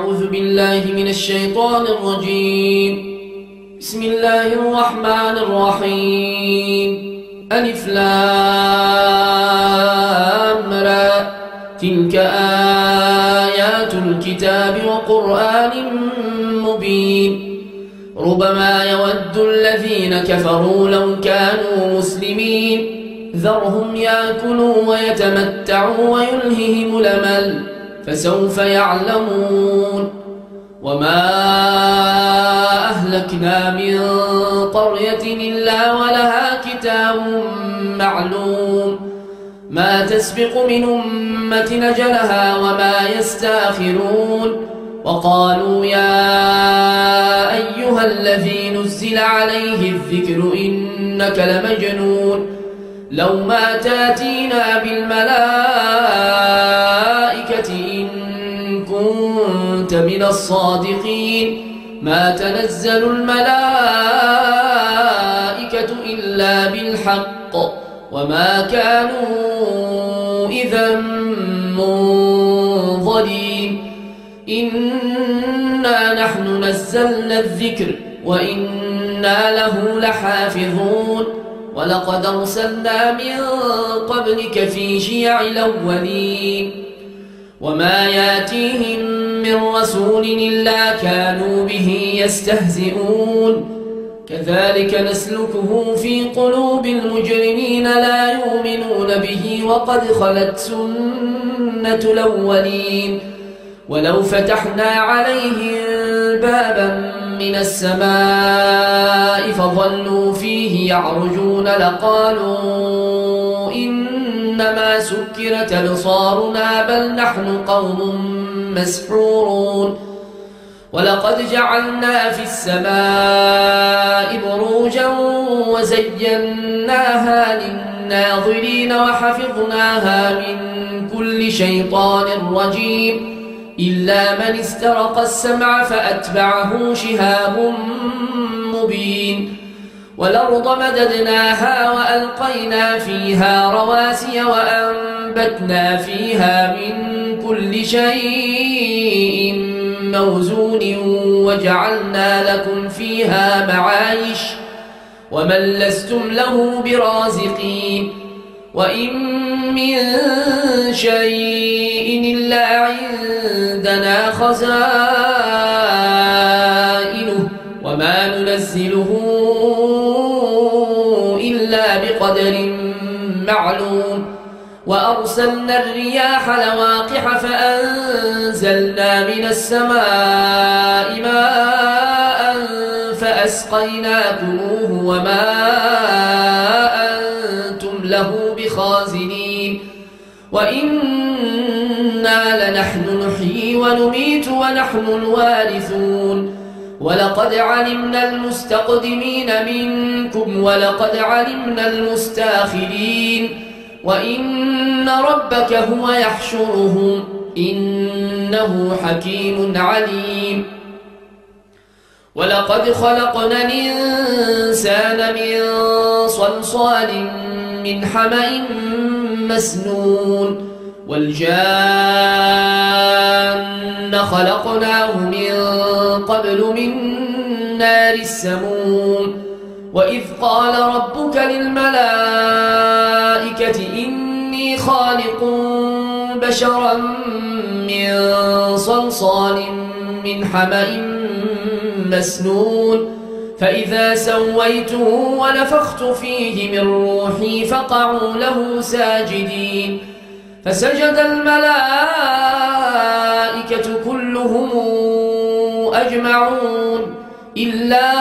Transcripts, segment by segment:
أعوذ بالله من الشيطان الرجيم. بسم الله الرحمن الرحيم. ألف لام را، تلك آيات الكتاب وقرآن مبين. ربما يود الذين كفروا لو كانوا مسلمين، ذرهم يأكلوا ويتمتعوا ويلههم الأمل، فسوف يعلمون. وما أهلكنا من قرية إلا ولها كتاب معلوم، ما تسبق من أمة أجلها وما يستأخرون. وقالوا يا أيها الذي نزل عليه الذكر إنك لمجنون، لو ما تاتينا بالملائكة إن كنت من الصادقين. ما تنزل الملائكة إلا بالحق وما كانوا إذا منظرين. إنا نحن نزلنا الذكر وإنا له لحافظون. ولقد أرسلنا من قبلك في شيع الأولين، وما ياتيهم من رسول إلا كانوا به يستهزئون. كذلك نسلكه في قلوب المجرمين لا يؤمنون به، وقد خلت سنة الأولين. ولو فتحنا عليهم بابا من السماء فظلوا فيه يعرجون لقالوا إنما سكرت أبصارنا بل نحن قوم مسحورون. ولقد جعلنا في السماء بروجا وزيناها للناظرين وحفظناها من كل شيطان رجيم، إلا من استرق السمع فأتبعه شهاب مبين. والأرض مددناها وألقينا فيها رواسي وأنبتنا فيها من كل شيء موزون، وجعلنا لكم فيها معايش ومن لستم له برازقين. وإن من شيء إلا عندنا خزائنه وما ننزله إلا بقدر معلوم. وأرسلنا الرياح لواقح فأنزلنا من السماء ماء فأسقيناكموه وما أنتم له بخازنين. وإنا لنحن نحيي ونميت ونحن الوارثون. ولقد علمنا المستقدمين منكم ولقد علمنا المستاخرين، وإن ربك هو يحشرهم إنه حكيم عليم. ولقد خلقنا الإنسان من صلصال من حمأ مسنون، والجان خلقناه من قبل من نار السموم. وإذ قال ربك للملائكة إني خالق بشرا من صلصال من حمأ مسنون، فإذا سويته ونفخت فيه من روحي فقعوا له ساجدين. فسجد الملائكة كلهم أجمعون إلا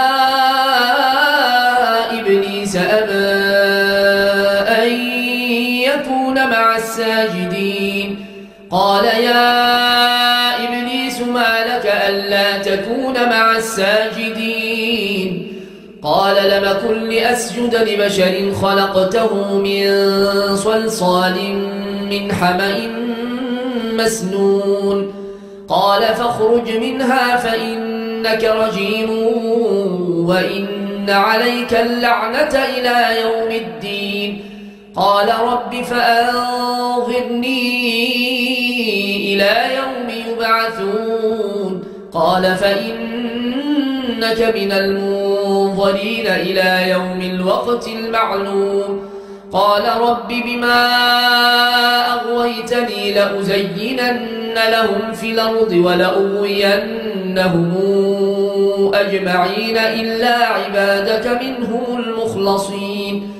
إبليس أبى أن يكون مع الساجدين. قال يا إبليس ما لك ألا تكون مع الساجدين؟ قال لم أكن لأسجد لبشر خلقته من صلصال من حمأ مسنون. قال فاخرج منها فإنك رجيم وإن عليك اللعنة إلى يوم الدين. قال رب فأنظرني إلى يوم يبعثون قال فإنك من المنظرين إلى يوم الوقت المعلوم قال رب بما أغويتني لأزينن لهم في الأرض ولأغوينهم أجمعين إلا عبادك منهم المخلصين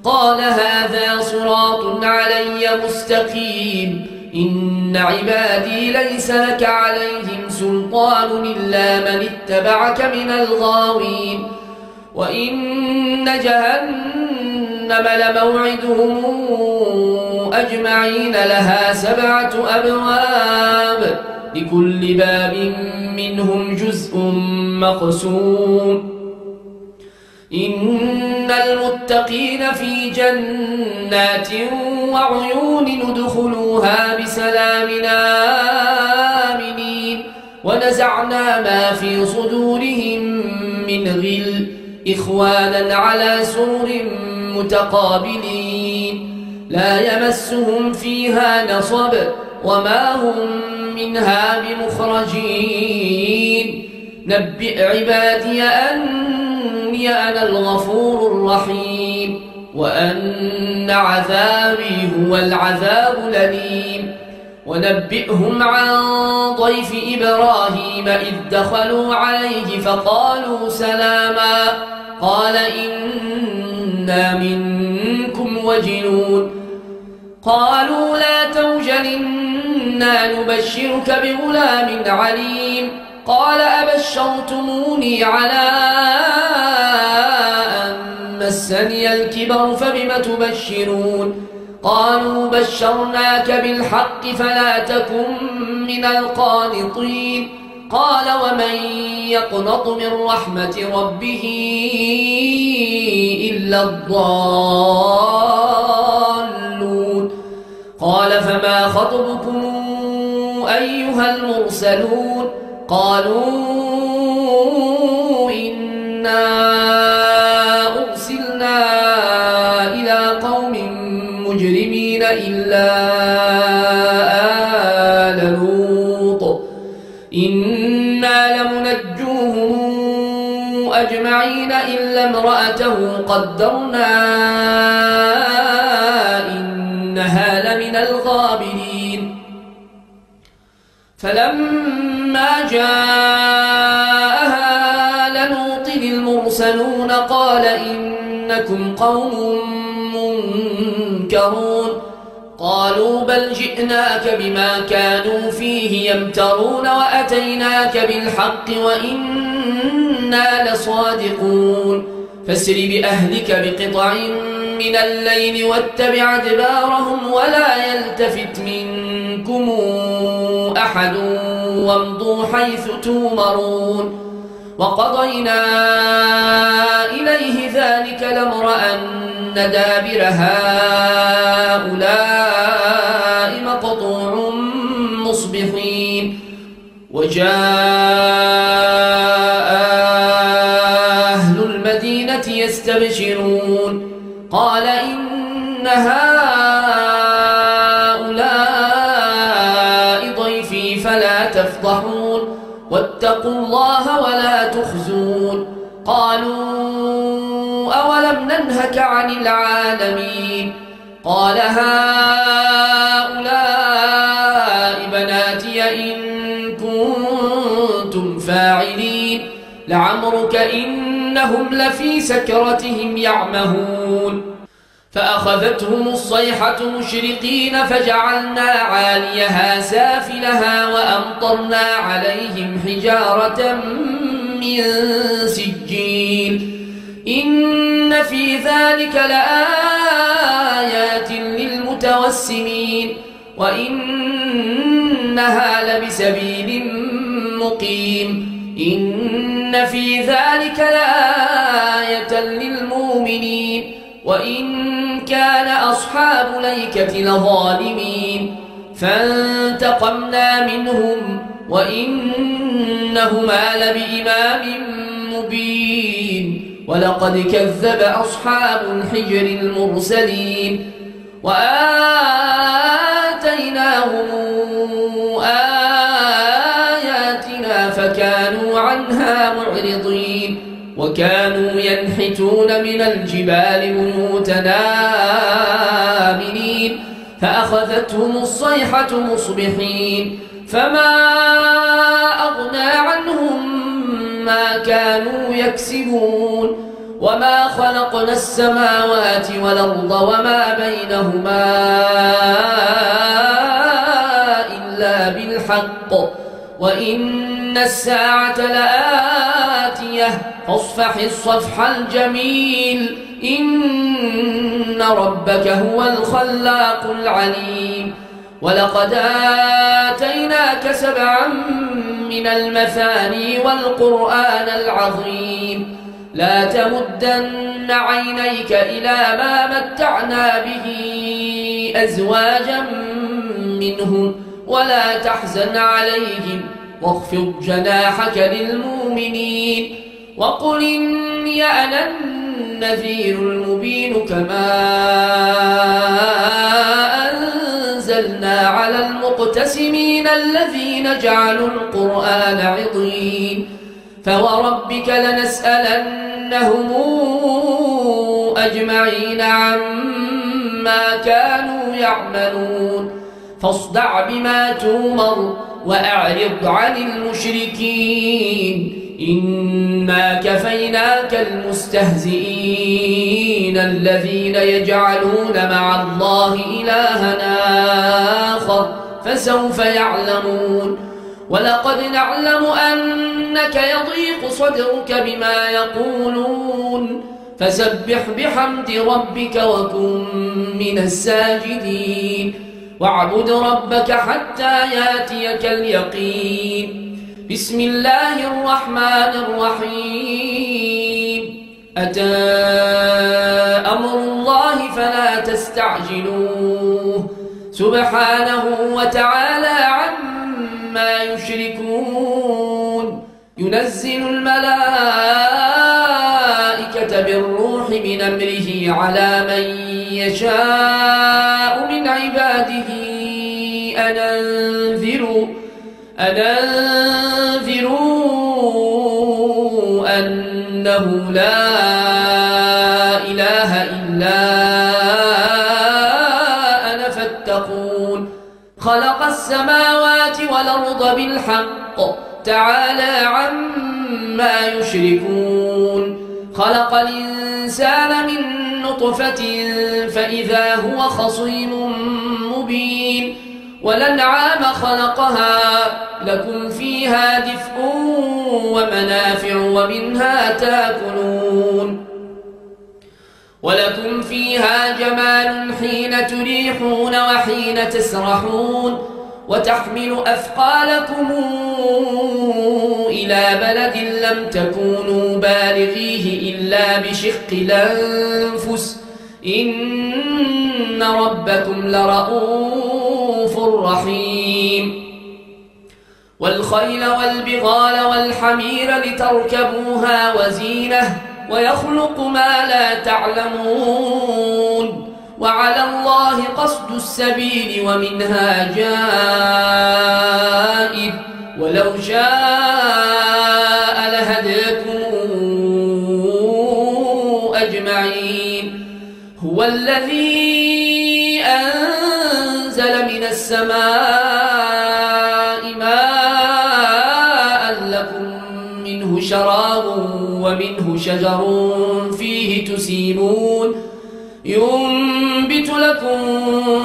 قال هذا صراط علي مستقيم إن عبادي ليس لك عليهم سلطان إلا من اتبعك من الغاوين وإن جهنم لموعدهم أجمعين لها 7 أبواب لكل باب منهم جزء مقسوم إن المتقين في جنات وعيون ندخلوها بسلام آمنين ونزعنا ما في صدورهم من غل إخوانا على سرر متقابلين لا يمسهم فيها نصب وما هم منها بمخرجين نبئ عبادي أني أنا الغفور الرحيم وأن عذابي هو العذاب الأليم ونبئهم عن ضيف إبراهيم إذ دخلوا عليه فقالوا سلاما قال إنا منكم وجلون قالوا لا توجل إنا نبشرك بغلام عليم قال أبشرتموني على أن مسني الكبر فبم تبشرون قالوا بشرناك بالحق فلا تكن من القانطين قال ومن يقنط من رحمة ربه إلا الضالون قال فما خطبكم أيها المرسلون قالوا إنا أرسلنا إلى قوم مجرمين إلا آل لوط إنا لمنجوهم أجمعين إلا امرأته قدرنا إنها لمن الغابرين فلما جاءها لنوط المرسلون قال إنكم قوم منكرون قالوا بل جئناك بما كانوا فيه يمترون وأتيناك بالحق وإنا لصادقون فاسر بأهلك بقطع من الليل واتبع أدبارهم ولا يلتفت منكم أحد وامضوا حيث تومرون وقضينا إليه ذلك الأمر أن دابر هؤلاء مقطوع مصبحين وجاء أهل المدينة يستبشرون قال إن هؤلاء ضيفي فلا تفضحون واتقوا الله ولا تخزون قالوا أولم ننهك عن العالمين قال هؤلاء بناتي إن كنتم فاعلين لعمرك إنهم لفي سكرتهم يعمهون فأخذتهم الصيحة مشرقين فجعلنا عاليها سافلها وأمطرنا عليهم حجارة من سجيل إن في ذلك لآيات للمتوسمين وإنها لبسبيل مقيم إن في ذلك لآية للمؤمنين وإن كان أصحاب الأيكة لظالمين فانتقمنا منهم وإنهما لبإمام مبين ولقد كذب أصحاب الحجر المرسلين وآتيناهم آياتنا آياتنا فكانوا عنها معرضين وكانوا ينحتون من الجبال بيوتنا آمنين فأخذتهم الصيحة مصبحين فما أغنى عنهم ما كانوا يكسبون وما خلقنا السماوات والأرض وما بينهما إلا بالحق وإن الساعة لآتية فاصفح الصفح الجميل إن ربك هو الخلاق العليم ولقد آتيناك 7 من المثاني والقرآن العظيم لا تمدن عينيك إلى ما متعنا به أزواجا منهم ولا تحزن عليهم واخفض جناحك للمؤمنين وقل إني أنا النذير المبين كما أنزلنا على المقتسمين الذين جعلوا القرآن عضين فوربك لنسألنهم أجمعين عما كانوا يعملون فاصدع بما تومر وأعرض عن المشركين إنا كفيناك المستهزئين الذين يجعلون مع الله إلها آخر فسوف يعلمون ولقد نعلم أنك يضيق صدرك بما يقولون فسبح بحمد ربك وكن من الساجدين واعبد ربك حتى ياتيك اليقين بسم الله الرحمن الرحيم أتى أمر الله فلا تستعجلوه سبحانه وتعالى عما يشركون ينزل الملائكة بالروح من أمره على من يشاء من عباده أن أنذروا أنه لا إله إلا أنا فاتقون خلق السماوات والأرض بالحق تعالى عما يشركون خلق الإنسان من نطفة فإذا هو خصيم مبين والأنعام خلقها لكم فيها دفء ومنافع ومنها تاكلون ولكم فيها جمال حين تريحون وحين تسرحون وتحمل أثقالكم إلى بلد لم تكونوا بالغيه إلا بشق الأنفس إن ربكم لرؤوف رحيم والخيل والبغال والحمير لتركبوها وزينة ويخلق ما لا تعلمون وعلى الله قصد السبيل ومنها جائر ولو شاء لهداكم أجمعين هو الذي أنزل من السماء ماء لكم منه شراب ومنه شجر فيه تسيمون ينبت لكم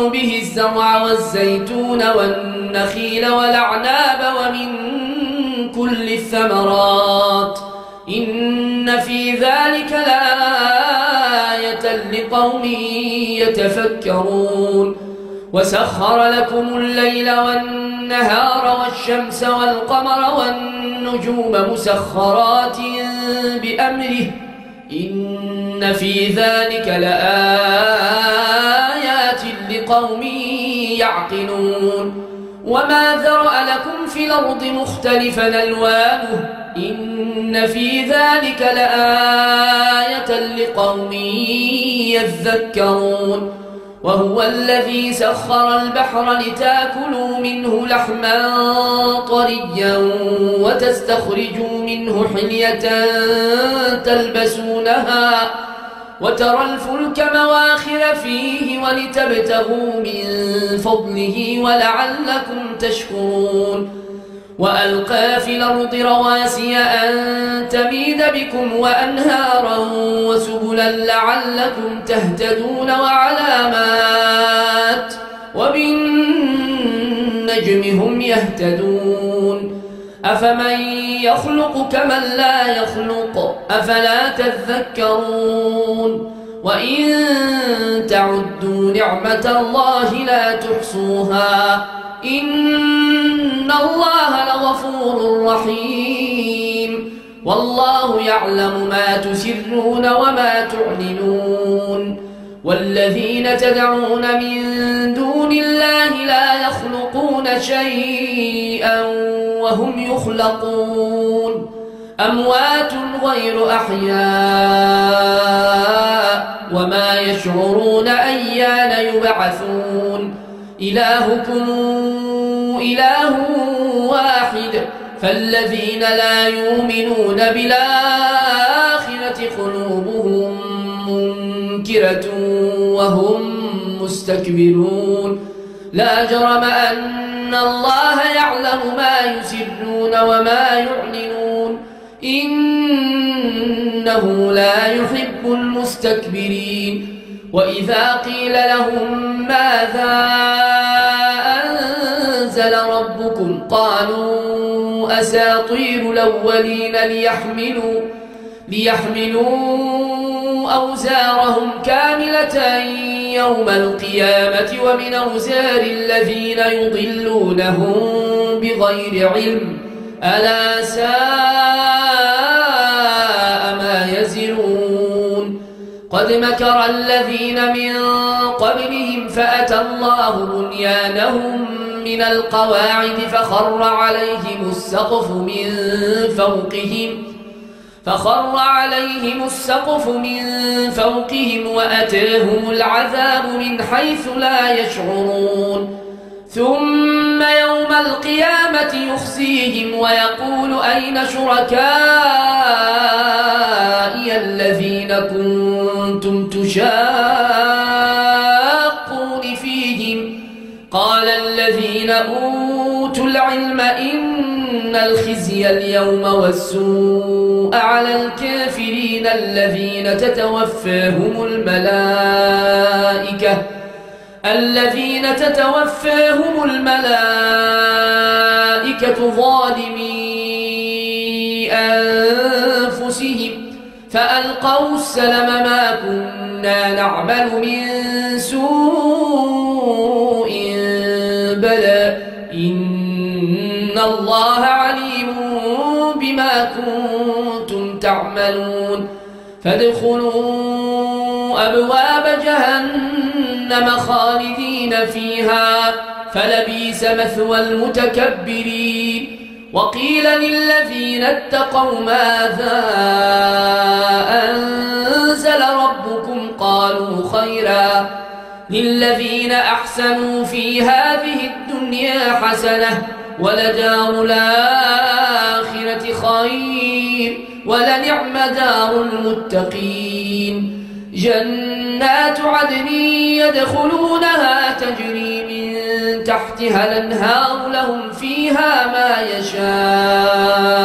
به الزرع والزيتون والنخيل والأعناب ومن كل الثمرات إن في ذلك لآية لقوم يتفكرون وسخر لكم الليل والنهار والشمس والقمر والنجوم مسخرات بأمره إن في ذلك لآيات لقوم يعقلون وما ذرأ لكم في الأرض مختلفا ألوانه إن في ذلك لآية لقوم يذكرون وهو الذي سخر البحر لتاكلوا منه لحما طريا وتستخرجوا منه حلية تلبسونها وترى الفلك مواخر فيه ولتبتغوا من فضله ولعلكم تشكرون وألقى في الأرض رواسي أن تميد بكم وأنهارا وسبلا لعلكم تهتدون وعلامات وبالنجم هم يهتدون أفمن يخلق كمن لا يخلق أفلا تذكرون وإن تعدوا نعمة الله لا تحصوها إن الله لغفور رحيم والله يعلم ما تسرون وما تعلنون والذين تدعون من دون الله لا يخلقون شيئا وهم يخلقون أموات غير أحياء وما يشعرون أيان يبعثون إلهكم إله واحد فالذين لا يؤمنون بالآخرة قلوبهم منكرة وهم مستكبرون لا جرم أن الله يعلم ما يسرون وما يعلنون إنه لا يحب المستكبرين وإذا قيل لهم ماذا أنزل ربكم قالوا أساطير الأولين ليحملوا أوزارهم كاملة يوم القيامة ومن أوزار الذين يضلونهم بغير علم ألا ساء ما يزرون قد مكر الذين من قبلهم فأتى الله بنيانهم من القواعد فخر عليهم السقف من فوقهم وأتاهم العذاب من حيث لا يشعرون ثم يوم القيامة يخزيهم ويقول أين شركائي الذين كنتم تشاقون فيهم قال الذين أوتوا العلم إن الخزي اليوم والسوء على الكافرين الذين تتوفاهم الملائكة ظالمي أنفسهم فألقوا السلم ما كنا نعمل من سوء بلى إن الله عليم بما كنتم تعملون فادخلوا أبواب جهنم خالدين فيها فلبئس مثوى المتكبرين وقيل للذين اتقوا ماذا أنزل ربكم قالوا خيرا للذين أحسنوا في هذه الدنيا حسنة ولدار الآخرة خير ولنعم دار المتقين جنات عدن يدخلونها تجري من تحتها الأنهار لهم فيها ما يشاءون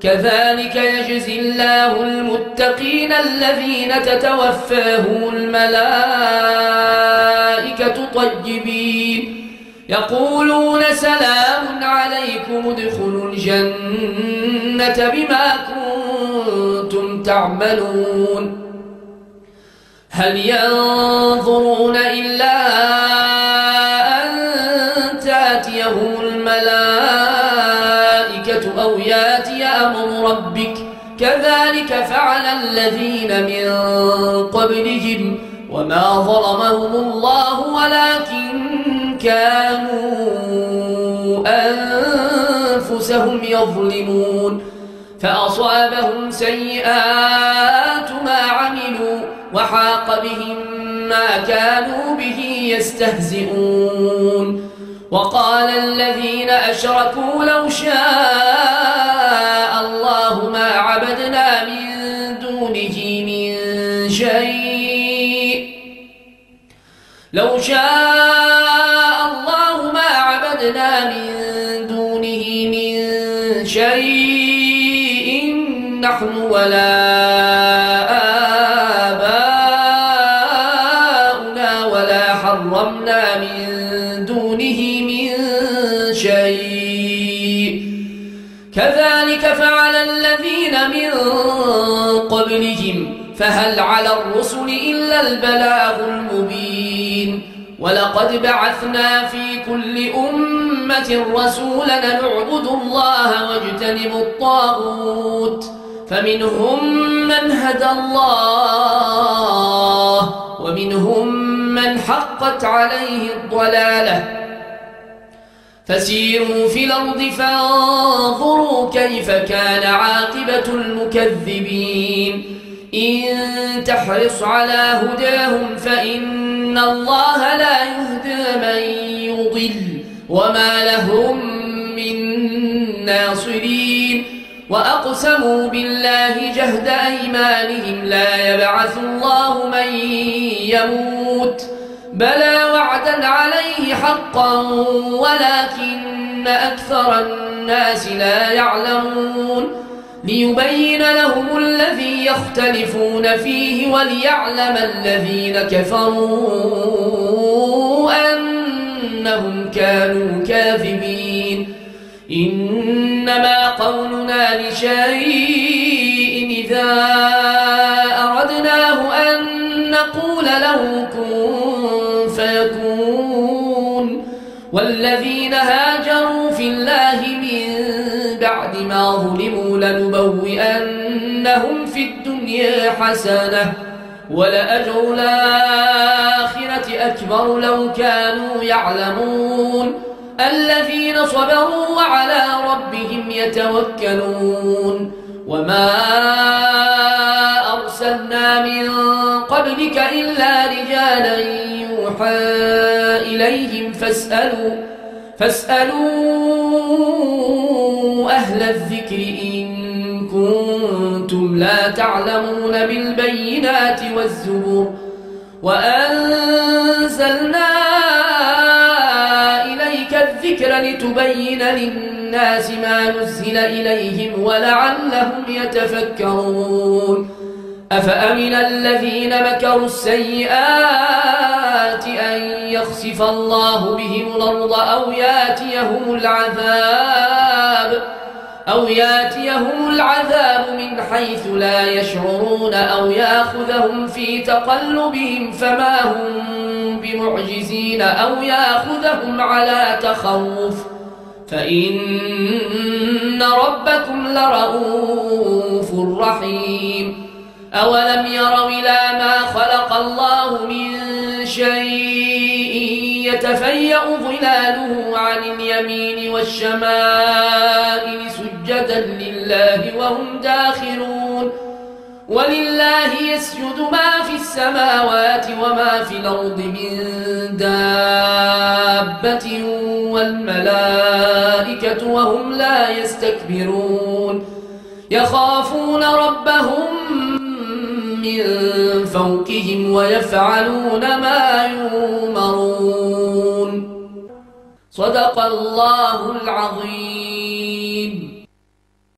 كذلك يجزي الله المتقين الذين تتوفاهم الملائكة طيبين يقولون سلام عليكم ادخلوا الجنة بما كنتم تعملون هل ينظرون إلا أن تأتيهم الملائكة أو يأتي أمر ربك كذلك فعل الذين من قبلهم وما ظلمهم الله ولكن كانوا أنفسهم يظلمون فأصابهم سيئات ما عملوا وحاق بهم ما كانوا به يستهزئون. وقال الذين أشركوا لو شاء الله ما عبدنا من دونه من شيء لو شاء الله ما عبدنا من دونه من شيء نحن ولا آباؤنا ولا حرمنا من دونه من شيء كذلك فعل الذين من قبلهم فهل على الرسل إلا البلاغ المبين. ولقد بعثنا في كل أمة رسولا أن اعبدوا الله واجتنبوا الطاغوت فمنهم من هدى الله ومنهم من حقت عليه الضلالة فسيروا في الأرض فانظروا كيف كان عاقبة المكذبين. إن تحرص على هداهم فإن الله لا يهدى من يضل وما لهم من ناصرين. وأقسموا بالله جهد أيمانهم لا يبعث الله من يموت بلى وعدا عليه حقا ولكن أكثر الناس لا يعلمون. ليبين لهم الذي يختلفون فيه وليعلم الذين كفروا أنهم كانوا كاذبين. إنما قولنا لشيء إذا أردناه أن نقول له كن فيكون. والذين هاجروا في الله من بعد ما ظلموا لنبوئنهم في الدنيا حسنة ولأجر الآخرة أكبر لو كانوا يعلمون. الذين صبروا وعلى ربهم يتوكلون. وما أرسلنا من قبلك إلا رجالا يوحى إليهم فاسألوا أهل الذكر إن كنتم لا تعلمون بالبينات والزبر. وأنزلنا إليك الذكر لتبين للناس ما نزل إليهم ولعلهم يتفكرون. أفأمن الذين مكروا السيئات أن يخسف الله بهم الأرض أو ياتيهم العذاب من حيث لا يشعرون أو ياخذهم في تقلبهم فما هم بمعجزين أو ياخذهم على تخوف فإن ربكم لرؤوف رحيم. أولم يروا إلى ما خلق الله من شيء يتفيأ ظلاله عن اليمين والشمائل سجدا لله وهم داخرون. ولله يسجد ما في السماوات وما في الأرض من دابة والملائكة وهم لا يستكبرون. يخافون ربهم من فوقهم ويفعلون ما يؤمرون. صدق الله العظيم.